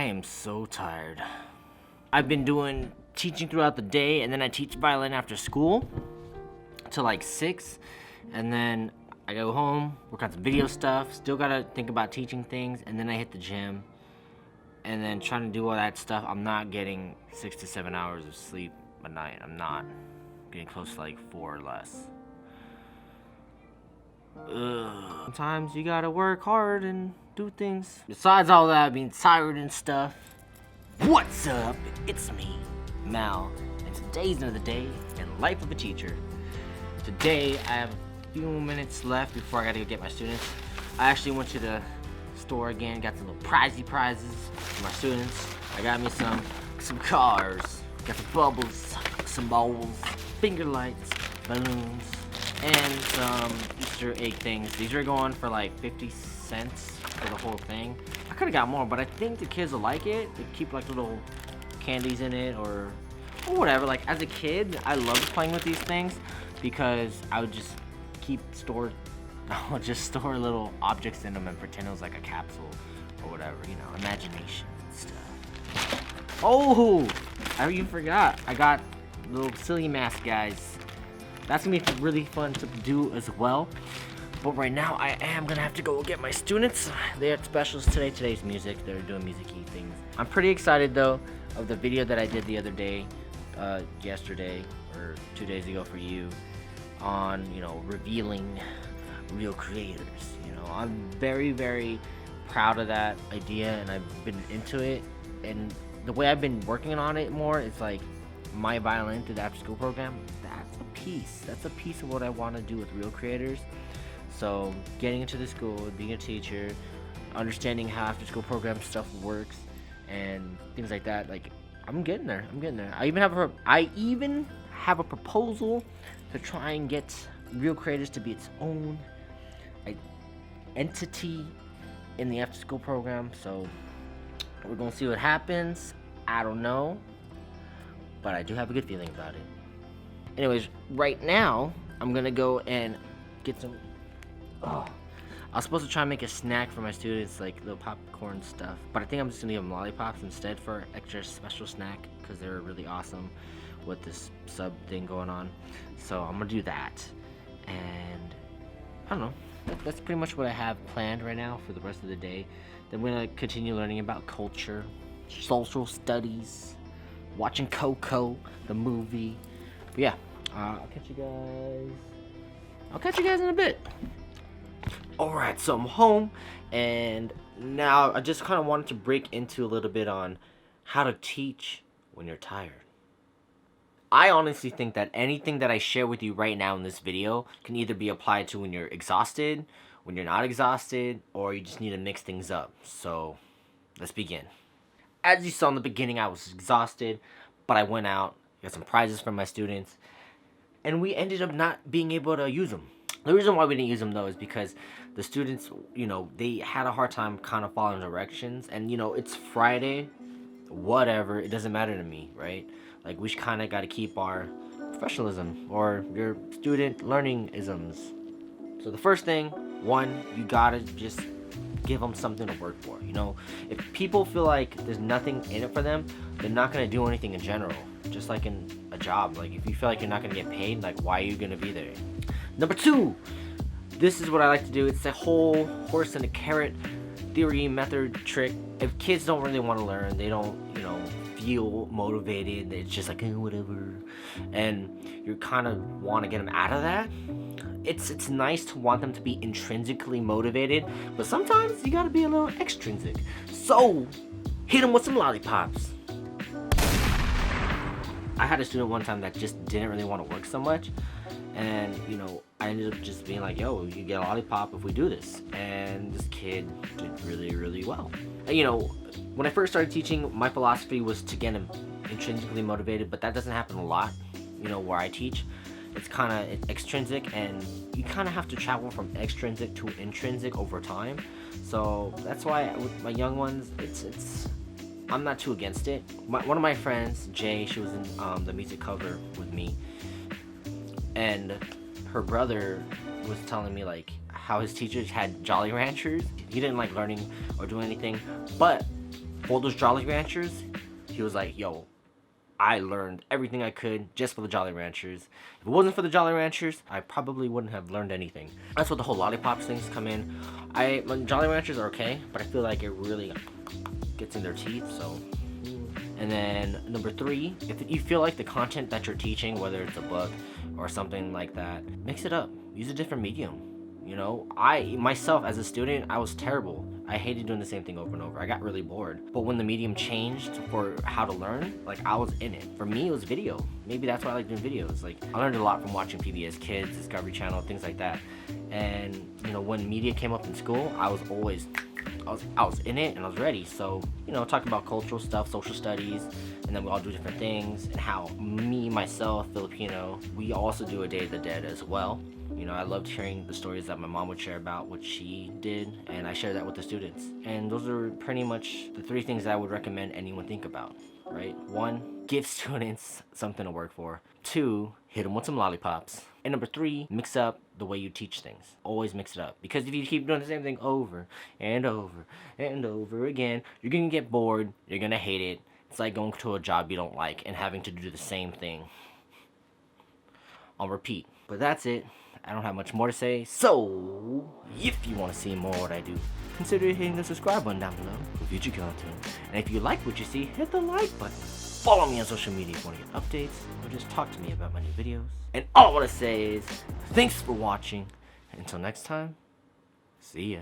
I am so tired. I've been doing teaching throughout the day, and then I teach violin after school till like 6, and then I go home, work on some video stuff, still gotta think about teaching things, and then I hit the gym, and then trying to do all that stuff. I'm not getting 6 to 7 hours of sleep a night. I'm not getting close to like 4 or less. Sometimes you gotta work hard and do things. Besides all that, being tired and stuff. What's up? It's me, Mal, and today's another day in life of a teacher. Today, I have a few minutes left before I gotta go get my students. I actually went to the store again, got some little prizes for my students. I got me some cars, got some bubbles, some bowls, finger lights, balloons, and some Easter egg things. These are going for like 50 cents for the whole thing. I could have got more, but I think the kids will like it. They keep like little candies in it or whatever. Like as a kid, I loved playing with these things because I would just I would just store little objects in them and pretend it was like a capsule or whatever, you know, imagination and stuff. Oh, I even forgot. I got little silly mask guys. That's gonna be really fun to do as well. But right now, I am gonna have to go get my students. They had specials today. Today's music. They're doing music-y things. I'm pretty excited though of the video that I did the other day, yesterday or 2 days ago for you, on revealing real creators. I'm very, very proud of that idea, and I've been into it. And the way I've been working on it more is like my violin through the after school program. That's a piece of what I want to do with real creators. So getting into the school, being a teacher, understanding how after school program stuff works and things like that, like I'm getting there. I even have a proposal to try and get real creators to be its own entity in the after school program. So we're gonna see what happens. I don't know, but I do have a good feeling about it. Anyways, right now I'm gonna go and get some. I was supposed to try and make a snack for my students, like little popcorn stuff, but I think I'm just gonna give them lollipops instead for extra special snack because they're really awesome with this sub thing going on. So I'm gonna do that, and I don't know. That's pretty much what I have planned right now for the rest of the day. Then we're gonna continue learning about culture, social studies, watching Coco, the movie. But yeah, I'll catch you guys in a bit. Alright, so I'm home, and now I just kind of wanted to break into a little bit on how to teach when you're tired. I honestly think that anything that I share with you right now in this video can either be applied to when you're exhausted, when you're not exhausted, or you just need to mix things up. So let's begin. As you saw in the beginning, I was exhausted, but I went out, got some prizes from my students, and we ended up not being able to use them. The reason why we didn't use them though is because the students, they had a hard time kind of following directions, and it's Friday, whatever, it doesn't matter to me, right? Like we kind of got to keep our professionalism or your student learning isms. So the first thing, one, you gotta just give them something to work for. If people feel like there's nothing in it for them, they're not gonna do anything in general. Just like in a job, like if you feel like you're not gonna get paid, like why are you gonna be there? Number two, this is what I like to do. It's the whole horse and a carrot theory, method, trick. If kids don't really want to learn, they don't, feel motivated, it's just like, whatever, and you kind of want to get them out of that. It's nice to want them to be intrinsically motivated, but sometimes you got to be a little extrinsic. So hit them with some lollipops. I had a student one time that just didn't really want to work so much, and I ended up just being like, yo, you get a lollipop if we do this, and this kid did really, really well. When I first started teaching, my philosophy was to get him intrinsically motivated, but that doesn't happen a lot, where I teach. It's kind of extrinsic, and you kind of have to travel from extrinsic to intrinsic over time. So that's why with my young ones, I'm not too against it. One of my friends, Jay, she was in the music cover with me, and her brother was telling me like how his teachers had Jolly Ranchers. He didn't like learning or doing anything, but For those Jolly Ranchers, he was like, yo, I learned everything I could just for the Jolly Ranchers. If it wasn't for the Jolly Ranchers, I probably wouldn't have learned anything. That's what the whole lollipops things come in. Jolly Ranchers are okay, but I feel like it really gets in their teeth, so. And then number 3, if you feel like the content that you're teaching, whether it's a book or something like that, mix it up. Use a different medium. You know, myself as a student, I was terrible. I hated doing the same thing over and over. I got really bored. But when the medium changed for how to learn, like, I was in it. For me, it was video. Maybe that's why I like doing videos. Like, I learned a lot from watching PBS Kids, Discovery Channel, things like that. And, you know, when media came up in school, I was in it and I was ready. So, you know, talking about cultural stuff, social studies, and then we all do different things, and how myself, Filipino, we also do a Day of the Dead as well. You know, I loved hearing the stories that my mom would share about what she did, and I share that with the students. And those are pretty much the 3 things I would recommend anyone think about, right? 1, give students something to work for. 2, hit them with some lollipops. And number 3, mix up the way you teach things. Always mix it up. Because if you keep doing the same thing over and over and over again, you're gonna get bored, you're gonna hate it. It's like going to a job you don't like and having to do the same thing on repeat. But that's it. I don't have much more to say. So, if you want to see more of what I do, consider hitting the subscribe button down below for future content. And if you like what you see, hit the like button. Follow me on social media if you want to get updates, or just talk to me about my new videos. And all I want to say is, thanks for watching. Until next time, see ya.